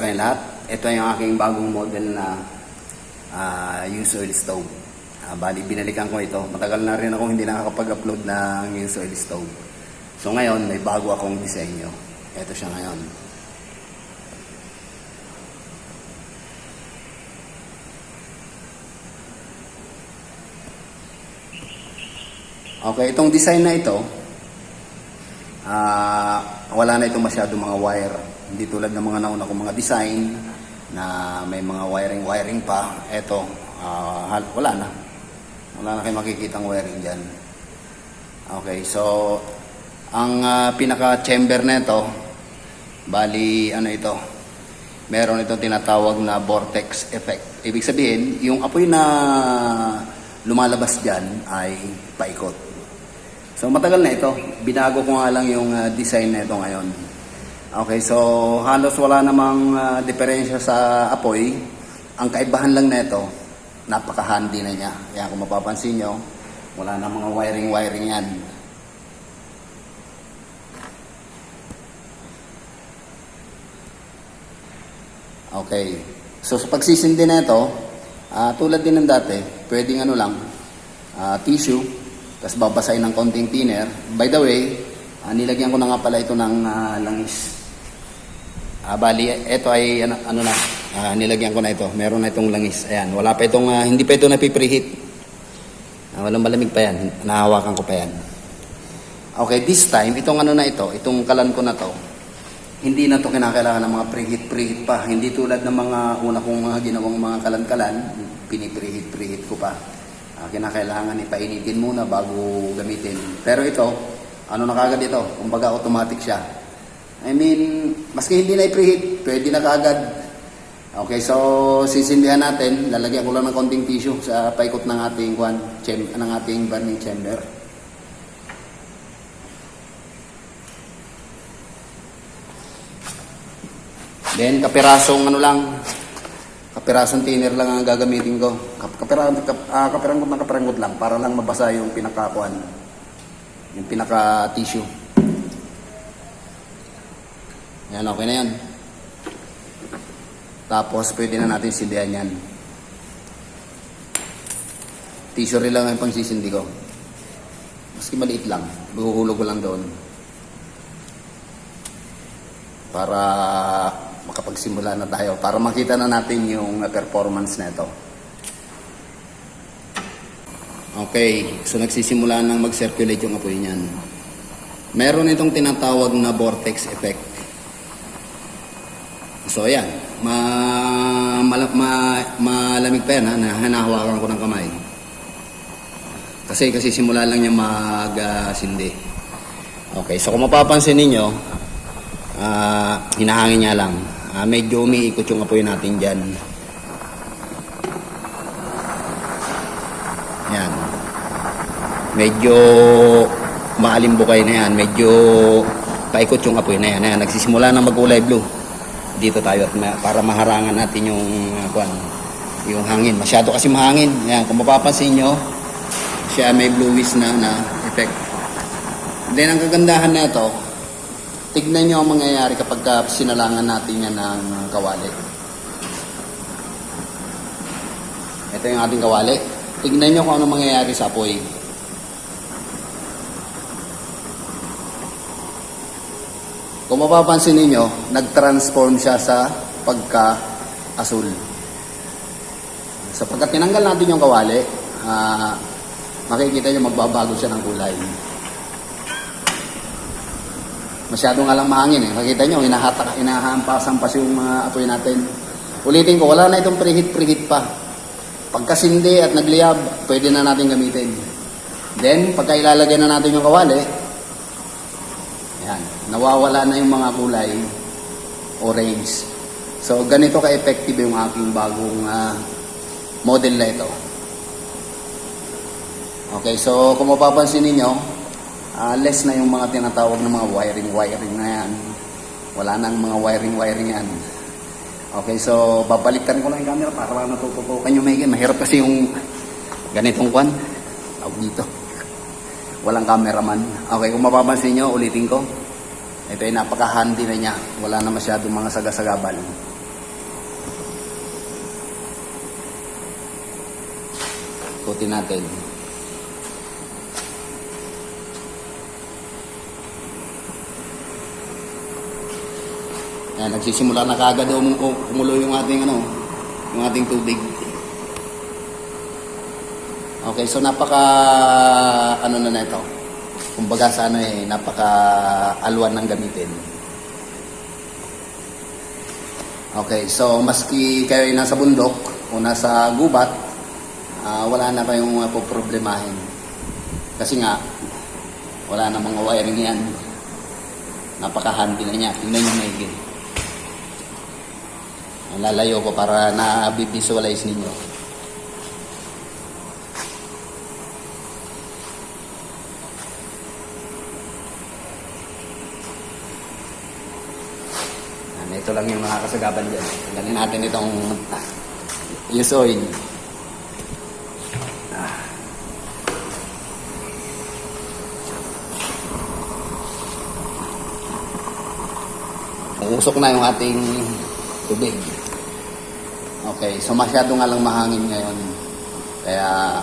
kayong lahat. Ito yung aking bagong model na used oil stove. Bali, binalikan ko ito. Matagal na rin ako hindi nakakapag-upload ng used oil stove. So ngayon, may bago akong disenyo. Ito siya ngayon. Okay, itong design na ito, wala na itong masyadong mga wire. Hindi tulad ng mga nauna kong mga design na may mga wiring pa. Ito, wala na. Wala na kayo makikitang wiring dyan. Okay, so ang pinaka-chamber na ito, bali, ano ito, meron itong tinatawag na vortex effect. Ibig sabihin, yung apoy na lumalabas dyan ay paikot. So matagal na ito. Binago ko nga lang yung design na ito ngayon. Okay, so halos wala namang diferensya sa apoy. Ang kaibahan lang na ito, napaka-handy na niya. Kaya kung mapapansin nyo, wala na mga wiring yan. Okay, so sa pagsisindi na ito, tulad din ng dati, pwedeng ano lang, tissue, tapos babasahin ng konting thinner. By the way, nilagyan ko na nga pala ito ng langis. Bali, ito ay ano na, nilagyan ko na ito. Meron na itong langis. Ayan, wala pa itong, hindi pa ito napipreheat. Walang malamig pa yan. Nahawakan ko pa yan. Okay, this time, itong ano na ito, itong kalan ko na to, hindi na to kinakailangan ng mga preheat pa. Hindi tulad ng mga una kong mga ginawang mga kalan-kalan, pinipreheat ko pa. Kinakailangan ipainitin muna bago gamitin. Pero ito, ano na kagad ito? Kumbaga automatic siya. I mean, maski hindi na i-preheat, pwede na kagad. Okay, so sisindihan natin. Lalagyan ko lang ng konting tissue sa paikot ng ating burning chamber. Then, kapirasong thinner lang ang gagamitin ko. Kapirangot lang para lang mabasa yung pinaka-kuan, yung pinaka-tissue. Yan, okay na yan. Tapos, pwede na natin sindihan yan. Tissue rin lang ang pangsisindi ko. Maski maliit lang. Buhuhulog ko lang doon. Para makapagsimula na tayo. Para makita na natin yung performance na ito. Okay. So, nagsisimula nang mag-circulate yung apoy niyan. Meron itong tinatawag na vortex effect. So, ayan. Malamig pa yan, na hinahawakan ko ng kamay. Kasi simula lang niya mag-sindi. Okay. So, kung mapapansin ninyo, hinahangin niya lang. Medyo umiikot yung apoy natin dyan. Yan. Medyo maalimbukay na yan. Medyo paikot yung apoy na yan. Ayan, nagsisimula na magkulay blue. Dito tayo para maharangan natin yung hangin. Masyado kasi mahangin. Ayan, kung mapapansin nyo, siya may bluish na effect. Then ang kagandahan na ito, tignan nyo ang mangyayari kapag sinalangan natin yan ng kawali. Ito yung ating kawali. Tignan nyo kung ano mangyayari sa apoy. Kung mapapansin ninyo, nag-transform siya sa pagka-asul. So pagka tinanggal natin yung kawali, makikita nyo magbabago siya ng kulay. Masyado nga lang mahangin eh. Makita nyo, inahampasan-pas yung mga apoy natin. Ulitin ko, wala na itong preheat pa. Pagkasindi at nagliyab, pwede na natin gamitin. Then, pagka ilalagay na natin yung kawali, yan, nawawala na yung mga kulay orange. So, ganito ka-effective yung aking bagong model na ito. Okay, so kung mapapansin ninyo, less na yung mga tinatawag ng mga wiring na yan. Wala nang mga wiring yan. Okay, so babalikan ko lang yung camera para natututukan nyo may mahirap kasi yung ganitong kwan. Tawag dito. Walang cameraman. Okay, kung mapapansin nyo, ulitin ko. Ito ay napaka-handy na niya. Wala na masyadong mga sagasagabal. ikutin natin. Ayan, nagsisimula na kaagad kumulo yung ating yung ating tubig. Okay, so napaka na ito. Kumbaga sa napaka alwan ng gamitin. Okay, so maski kayo ay nasa bundok o nasa gubat, wala na kayong poproblemahin. Kasi nga, wala na mga wiring yan. Napaka-handy na niya. Tingnan nyo maigi. Lalayo ko para na-visualize ninyo. Ito lang yung mga kasagaban dyan. Tanggalin natin itong use oil. Uusok na yung ating tubig. Okay, so masyado nga lang mahangin ngayon. Kaya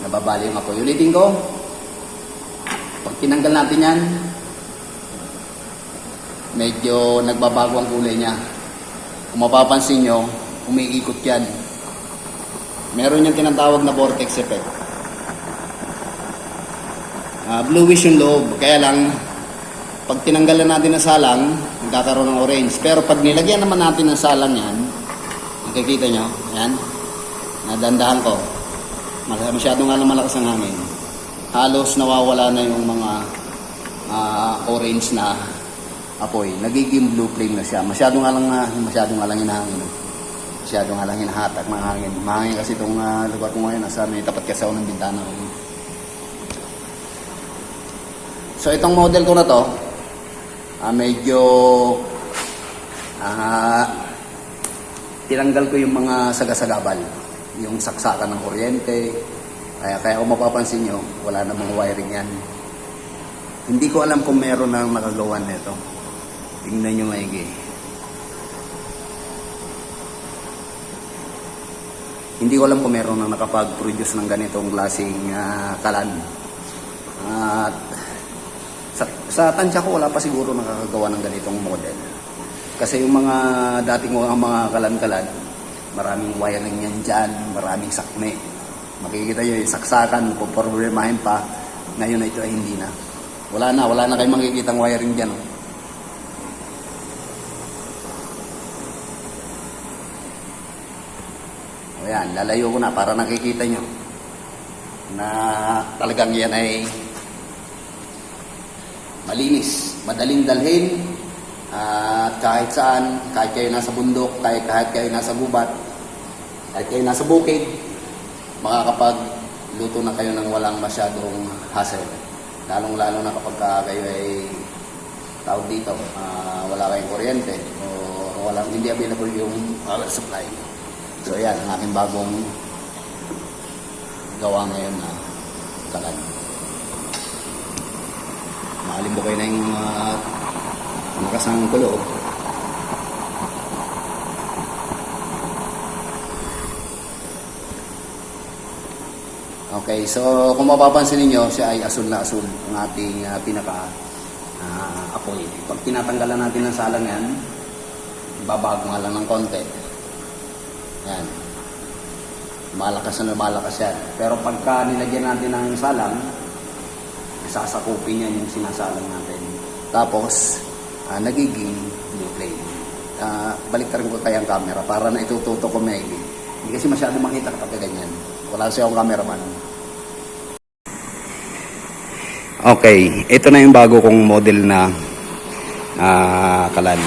nababali yung apoy. Ulitin ko. Pag tinanggal natin yan, medyo nagbabago ang kulay niya. Kung mapapansin nyo, umiikot yan. Meron yung tinatawag na vortex effect. Bluish yung loob. Kaya lang, pag tinanggalan natin ng salang, magkakaroon ng orange. Pero pag nilagyan naman natin ng salang yan, nakikita nyo, yan, nadandahan ko. Masyado nga lang malakas ang hangin. Halos nawawala na yung mga orange na apoy. Nagiging blue flame na siya. Masyado nga lang hinahangin. Masyado nga lang hinahatak ng hangin. Mahangin kasi itong lugar ko ngayon. Nasa may tapat kasi ako ng bintana. So itong model ko na to, medyo tinanggal ko yung mga sagasagabal. Yung saksakan ng kuryente. Kaya kung mapapansin nyo, wala na mga wiring yan. Hindi ko alam kung meron na nakagawa nito. Tingnan nyo maigi. Hindi ko alam kung meron na nakapag-produce ng ganitong klaseng kalan. At sa tansya ko, wala pa siguro nakakagawa ng ganitong model. Kasi yung mga dating mga kalan-kalan, maraming wiring yan dyan, maraming sakme. Makikita nyo yung saksakan, puproblemahin pa. Ngayon na ito ay hindi na. Wala na kayong makikitang wiring dyan. Ayan, lalayo ko na para nakikita nyo na talagang yan ay malinis, madaling dalhin, at kahit saan, kahit kayo nasa bundok, kahit kayo nasa gubat, kahit kayo nasa bukid, makakapagluto na kayo ng walang masyadong hassle. Lalong-lalo na kapag kayo ay tawag dito, wala kayong kuryente o hindi available yung power supply. So yan, ang aking bagong gawa ngayon na kalan. Makalimbo kayo na yung makasang kulo. Okay, so kung mapapansin niyo, siya ay asul na asul ang ating apoy. Pag tinatanggalan natin ng salang yan, babago nga lang ng konti. Yan. Malakas na lumalakas yan. Pero pagka nilagyan natin ng salang, sasakupin yan yung sinasalang natin. Tapos, nagiging blue flame. Baliktarin ko kaya ang camera para na itututo ko maigi. Hindi kasi masyado makita kapag ganyan. Wala kasi akong cameraman. Okay, ito na yung bago kong model na kalan.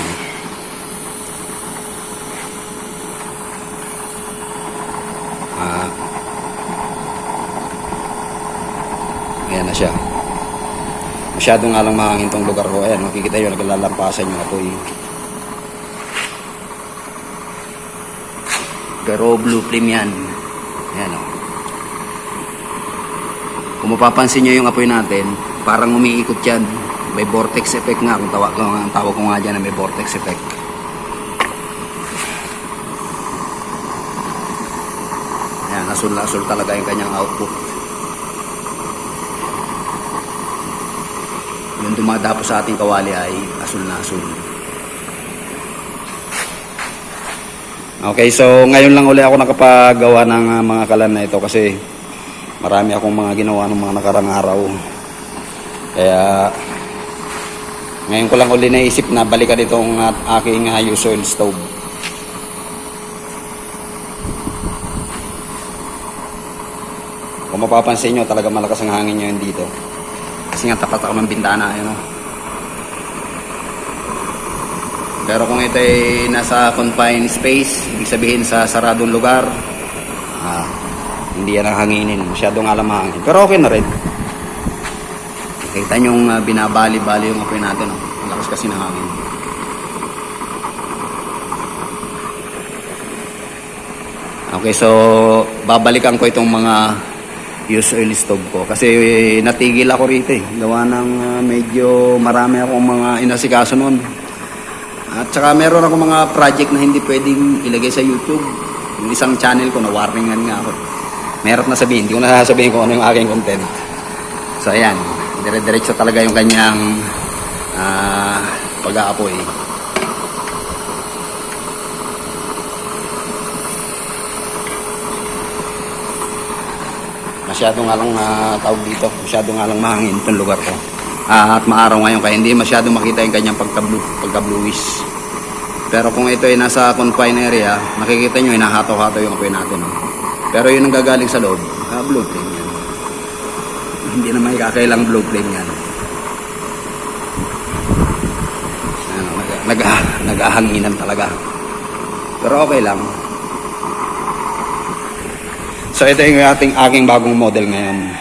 Ayan na siya. Masyado nga lang mahangin tong lugar ko. Ayan, makikita nyo, naglalampasan yung apoy. Pero blue flame yan. Ayan o. Kung mapapansin nyo yung apoy natin, parang umiikot yan. May vortex effect nga. Kung ang tawag ko nga dyan na may vortex effect. Ayan, asul na asul talaga yung kanyang output. Yung dumadapo sa ating kawali ay asul na asul. Okay, so ngayon lang uli ako nakapagawa ng mga kalan na ito kasi marami akong mga ginawa ng mga nakarang araw. Kaya ngayon ko lang uli naisip na balikan itong aking use oil stove. Kung mapapansin nyo, talaga malakas ang hangin nyo dito. Kasi nga tapat ako ng bintana. Yun, no? Pero kung ito ay nasa confined space, ibig sabihin sa saradong lugar, hindi yan ang hanginin. Masyadong alam hangin. Pero okay na rin. Kita nyo binabali-bali yung apoy natin. Oh. Lakas kasi ng hangin. Okay, so babalikan ko itong mga use oil stove ko. Kasi natigil ako rito eh. Gawa ng medyo marami akong mga inasikaso noon. At saka meron ako mga project na hindi pwedeng ilagay sa YouTube. Yung isang channel ko, na-warningan nga ako. Mahirap na sabihin, hindi ko na sasabihin kung ano yung aking content. So ayan, dire-diretso talaga yung kanyang pag-aapoy. Masyado nga lang tawag dito, masyado nga lang mahangin itong lugar ko. At maaraw ngayon kaya hindi masyado makita yung kanyang pagka-bluish. Pero kung ito ay nasa confined area, makikita nyo hinahato-hato yung apoy natin. Pero yun ang gagaling sa loob, blue flame yan. Hindi naman kakailang blue flame yan. Nag-ahanginan talaga. Pero okay lang. So ito yung aking bagong model ngayon.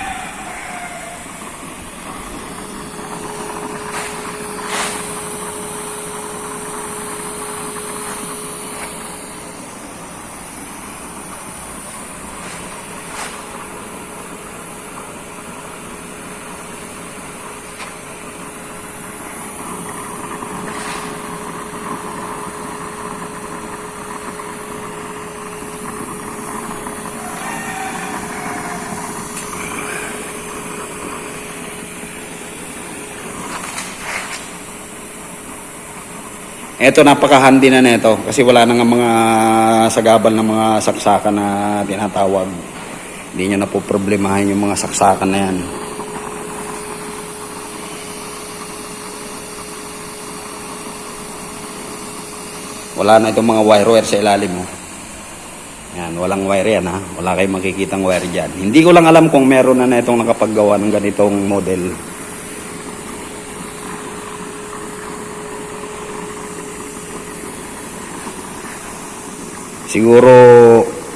Ito napaka-handy na nito kasi wala na nga mga sagabal na mga saksakan na tinatawag. Hindi nyo na po problemahin yung mga saksakan na yan. Wala na itong mga wire sa ilalim mo. Yan, walang wire yan ha. Wala kayong makikitang wire dyan. Hindi ko lang alam kung meron na itong nakapaggawa ng ganitong model. Siguro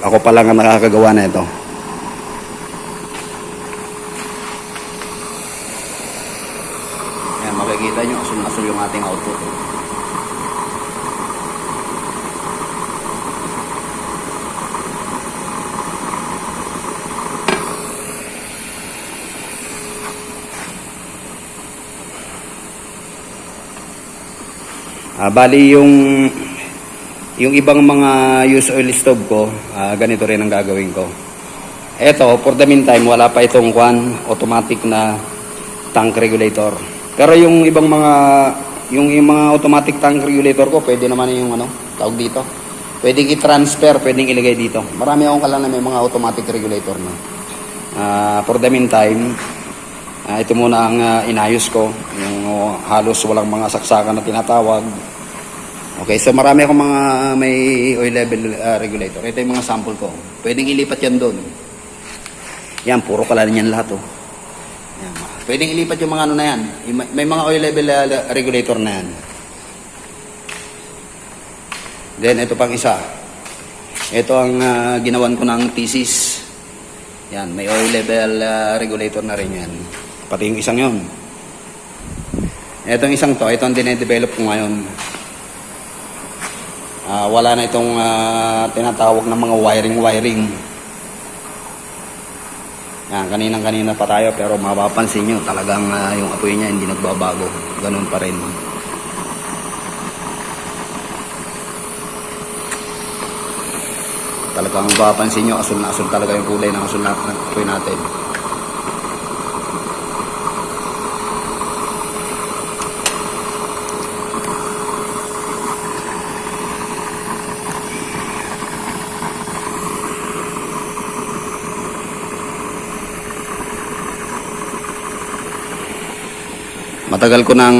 ako pa lang ang nakakagawa na ito. Ayan, makikita nyo, asul-asul yung ating output. Bali yung ibang mga use oil stove ko, ganito rin ang gagawin ko. Ito, for the meantime, wala pa itong automatic na tank regulator. Pero yung ibang mga automatic tank regulator ko, pwede naman yung tawag dito. Pwedeng i-transfer, pwedeng ilagay dito. Marami akong kalan na may mga automatic regulator na. For the meantime, ito muna ang inayos ko. Yung halos walang mga saksakan na tinatawag. Okay, so marami akong mga may oil level regulator. Ito yung mga sample ko. Pwedeng ilipat yan doon. Yan, puro kalan yan lahat. Oh. Yan. Pwedeng ilipat yung mga na yan. May mga oil level regulator na yan. Then, ito pang isa. Ito ang ginawan ko ng thesis. Yan, may oil level regulator na rin yan. Pati yung isang yun. Itong isang to, ito ang dinedevelop ko ngayon. Wala na itong tinatawag ng mga wiring. Yan, kanina pa tayo pero mapapansin nyo talagang yung apoy niya hindi nagbabago. Ganun pa rin. Talagang mapapansin nyo, asul na asul talaga yung kulay ng asul na apoy natin. Matagal ko nang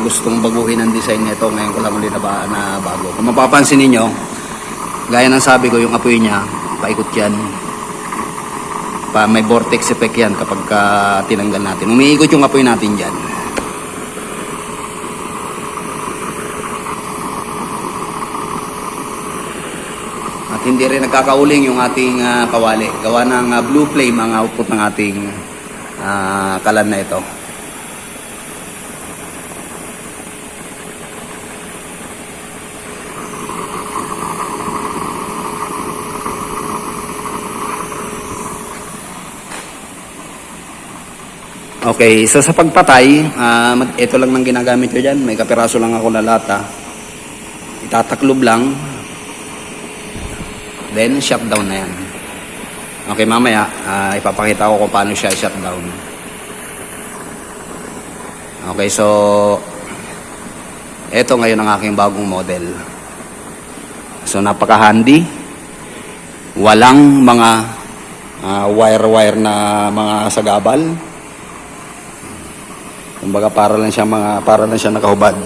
gustong baguhin ang design nito. Ngayon ko lang ulit na bago. Kung mapapansin niyo, gaya ng sabi ko, yung apoy niya, paikot yan. May vortex effect yan kapag tinanggal natin. Umiikot yung apoy natin dyan. At hindi rin nagkakauling yung ating kawali. Gawa ng blue flame ang output ng ating kalan na ito. Okay, so sa pagpatay, ito lang nang ginagamit ko dyan. May kapiraso lang ako na lata. Itataklob lang. Then, shutdown na yan. Okay, mamaya, ipapakita ko kung paano siya shutdown. Okay, so, ito ngayon ang aking bagong model. So, napaka-handy. Walang mga wire-wire na mga sagabal. Kumbaga para lang siya nakahubad.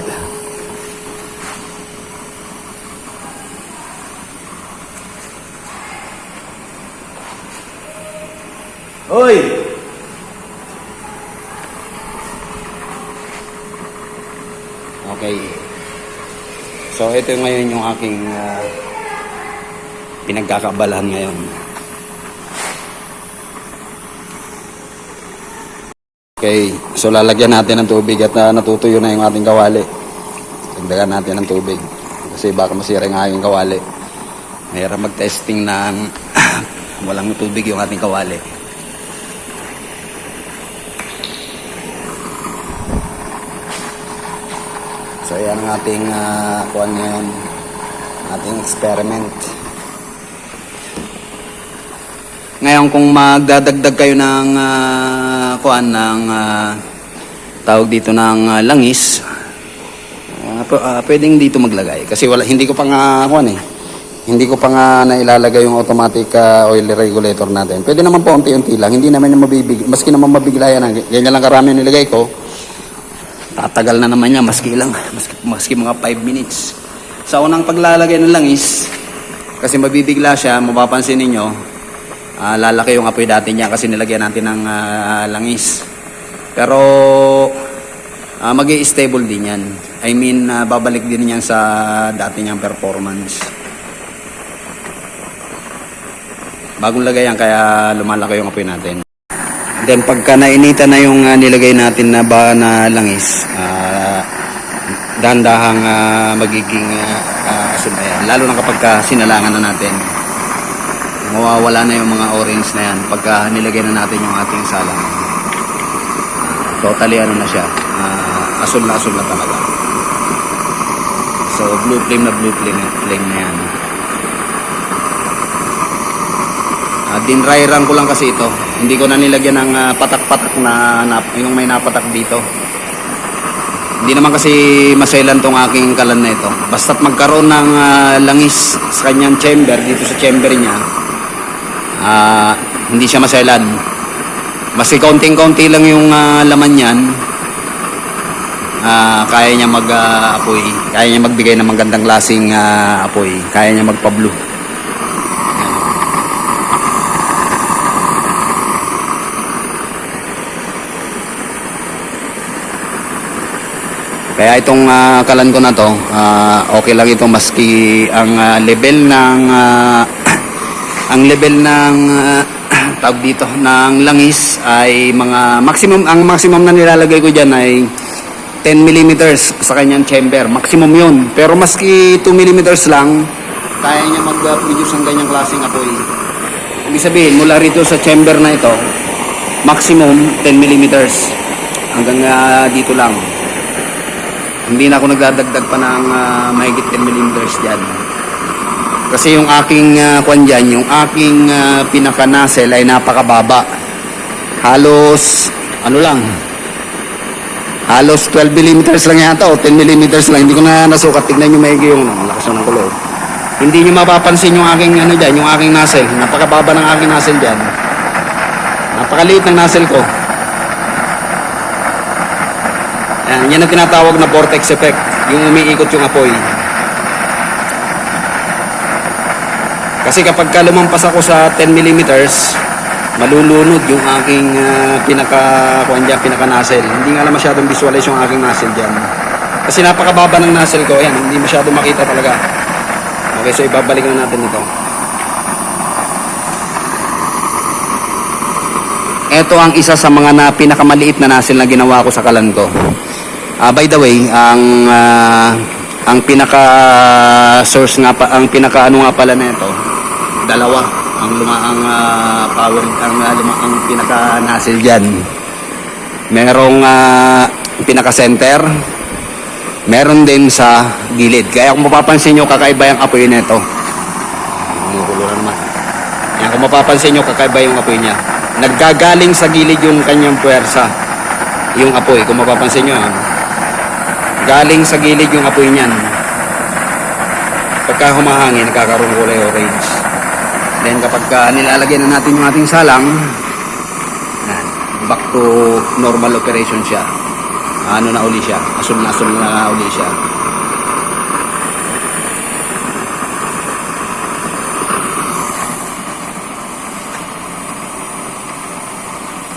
Hoy! Okay. So ito ngayon yung aking pinagkakabalahan ngayon. Okay, so lalagyan natin ng tubig at natutuyo na yung ating kawali. Dagdagan natin ng tubig kasi baka masira yung aking kawali. Mayroon mag-testing ng walang tubig yung ating kawali. So yan ang ating kuwan ngayon, ating experiment. Ngayon kung magdadagdag kayo ng tawag dito ng langis, pwedeng dito maglagay kasi hindi ko pa nga hindi ko pa nga nailalagay yung automatic oil regulator natin. Pwede naman po unti-unti lang, hindi naman yung maski naman mabigla yan, ganyan lang karami nilagay ko. Tatagal na naman niya maski mga 5 minutes. Sa unang paglalagay ng langis, kasi mabibigla siya, mapapansin ninyo, lalaki yung apoy dati niya kasi nilagyan natin ng langis. Pero mag-i-stable din yan. I mean, babalik din yan sa dati niyang performance. Bagong lagay yan kaya lumalaki yung apoy natin. Then pagka nainitan na yung nilagay natin na langis, dahan-dahang magiging asul na yan. Lalo na kapag sinalangan na natin. Mawawala na yung mga orange na yan pagka nilagay na natin yung ating salang. Totally na siya, asul na talaga. So blue flame na yan. Dinry run ko lang kasi ito, hindi ko na nilagyan ng patak-patak na yung may napatak dito. Hindi naman kasi masailan tong aking kalan na ito. Basta't magkaroon ng langis sa kanyang chamber, dito sa chamber niya, hindi siya masailan. Basta konting-konti lang yung laman niyan, kaya niya mag-apoy, kaya niya magbigay ng magandang klaseng apoy, kaya niya magpa-blue. Kaya itong kalan ko na to, okay lang ito maski ang level ng tawag dito ng langis ay mga maximum na nilalagay ko diyan ay 10 mm sa kanyang chamber, maximum yun. Pero maski 2 mm lang, kaya niya mag-produce ng ganyang klaseng apoy. Ibig sabihin, mula rito sa chamber na ito, maximum 10 mm hanggang dito lang. Hindi na ako nagdadagdag pa ng mahigit 10 mm dyan. Kasi yung aking kwan dyan, yung aking pinaka-nozzle ay napakababa. Halos, ano lang, halos 12 millimeters lang yata o 10 millimeters lang. Hindi ko na nasukat. Tignan nyo maigi yung lakas ng kulog. Hindi nyo mapapansin yung aking ano dyan, yung aking nozzle. Napakababa ng aking nozzle dyan. Napakaliit ng nozzle ko. Yan ang tinatawag na vortex effect. Yung umiikot yung apoy. Kasi kapag lumampas ako sa 10 millimeters, malulunod yung aking pinaka-nozzle. Hindi nga lang masyadong visualize yung aking nozzle dyan. Kasi napakababa ng nozzle ko. Ayan, hindi masyadong makita talaga. Okay, so ibabalik na natin ito. Ito ang isa sa mga pinakamaliit na nozzle na ginawa ko sa kalan ko. By the way, ang pinaka source nga pa, ang pinaka ano nga pala nito, dalawa ang power ang pinaka nozzle diyan. Merong pinaka center, meron din sa gilid. Kaya kung mapapansin niyo kakaiba yung apoy nito. Kumukulo na naman. Yan, kung mapapansin niyo kakaiba yung apoy niya. Naggagaling sa gilid yung kanyang puwersa. Yung apoy, kung mapapansin niyo, galing sa gilid yung apoy niyan. Pagka humahangin, nagkakaroon kulay orange. Then kapag nilalagyan na natin yung ating salang, back to normal operation siya. Ano na uli siya, asul na uli siya.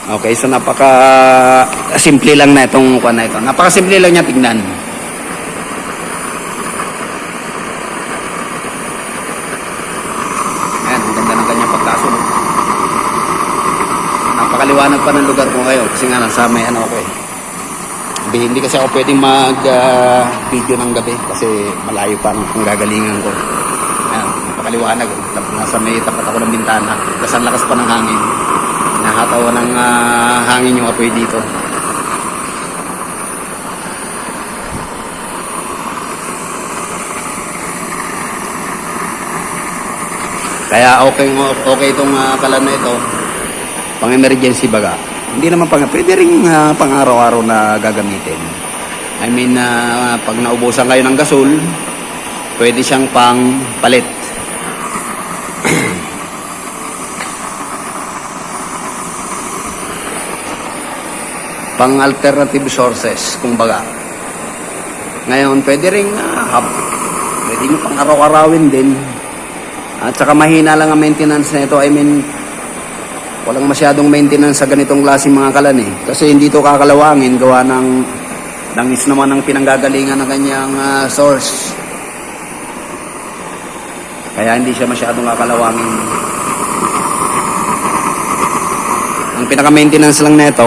Okay, so napaka simple lang na itong kuha na ito. Napaka simple lang niya tignan. Ayan, ang ganda ng kanyang pagkasunod. Napakaliwanag pa ng lugar ko ngayon kasi nga nasa may ano ako eh. Hindi kasi ako pwedeng mag-video ng gabi kasi malayo pa ang gagalingan ko. Ayan, napakaliwanag. Nasa may tapat ako ng bintana. Kasi ang lakas pa ng hangin. Nakatawa ng hangin yung apoy dito. Kaya okay itong kalan na ito. Pang emergency baga. Hindi naman pwede rin pang araw-araw na gagamitin. I mean, pag naubusan kayo ng gasol, pwede siyang pang palit. Pang alternative sources, kumbaga. Ngayon, pwede rin pwede nyo pang araw-arawin din. At saka mahina lang ang maintenance na ito. I mean, walang masyadong maintenance sa ganitong klaseng mga kalan eh. Kasi hindi ito kakalawangin, gawa ng langis naman ang pinanggagalingan ng kanyang source. Kaya hindi siya masyadong kakalawangin. Ang pinaka-maintenance lang nito,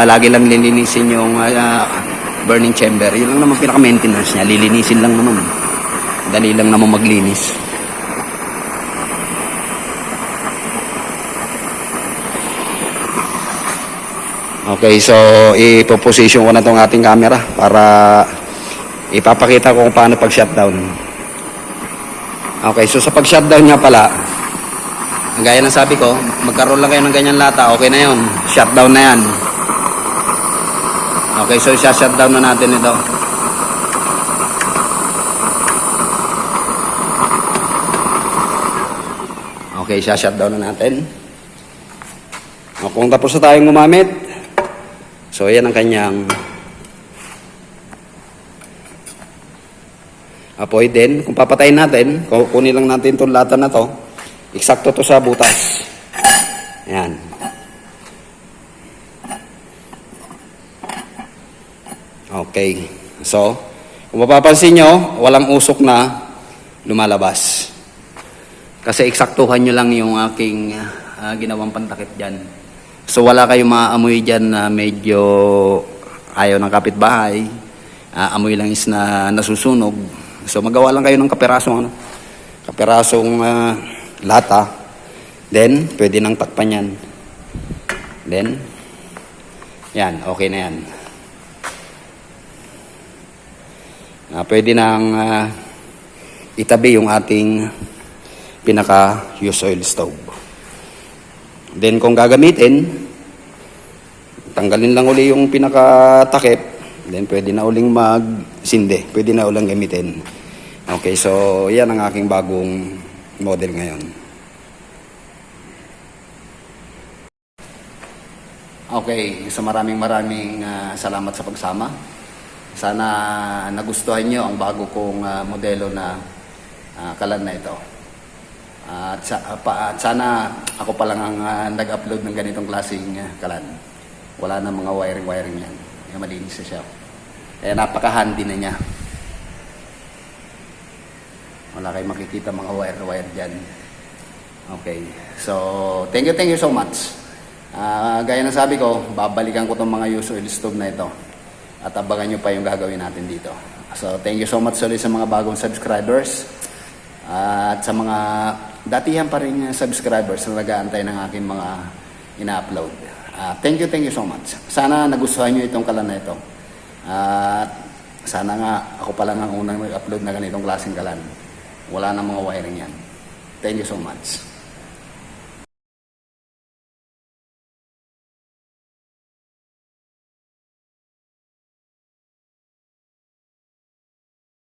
lagi lang lilinisin yung burning chamber. Yun lang naman pinaka-maintenance niya. Lilinisin lang naman. Dali lang naman maglinis. Okay, so ipoposition ko na itong ating camera para ipapakita ko kung paano pag-shutdown. Okay, so sa pag-shutdown nga pala, gaya ng sabi ko, magkaroon lang kayo ng ganyan lata, okay na yun. Shutdown na yan. Okay, so shutdown na natin ito. Okay, shutdown na natin. Kung tapos na tayong gumamit, so yan ang kanyang apoy din. Kung papatayin natin, kunin lang natin itong lata na to. Eksakto to sa butas. Ayan. Okay. So, kung mapapansin nyo, walang usok na lumalabas. Kasi eksaktuhan nyo lang yung aking ginawang pantakip dyan. So, wala kayong maamoy dyan na medyo ayaw ng kapitbahay. Amoy lang is na nasusunog. So, magawa lang kayo ng kaperasong lata, then pwede nang takpan yan, then yan, okay na yan. Pwede nang itabi yung ating pinaka-use oil stove. Then kung gagamitin, tanggalin lang uli yung pinaka-takip, then pwede na uling magsindi, pwede na uling gamitin. Okay, so yan ang aking bagong model ngayon. Okay, so maraming salamat sa pagsama. Sana nagustuhan nyo ang bago kong modelo na kalan na ito. At sana ako pa lang ang nag-upload ng ganitong klaseng kalan. Wala na mga wiring yan. Malinis na siya. Kaya napaka-handy na niya. Wala kayong makikita mga wire dyan. Okay. So, thank you so much. Gaya ng sabi ko, babalikan ko itong mga use oil stove na ito. At abangan nyo pa yung gagawin natin dito. So, thank you so much ulit sa mga bagong subscribers. At sa mga datihan pa rin subscribers na nag-aantay ng aking mga ina-upload. Thank you so much. Sana nagustuhan nyo itong kalan na ito. At sana nga ako pa lang ang unang nag-upload na ganitong klaseng kalan. Wala na mga wiring yan. Thank you so much.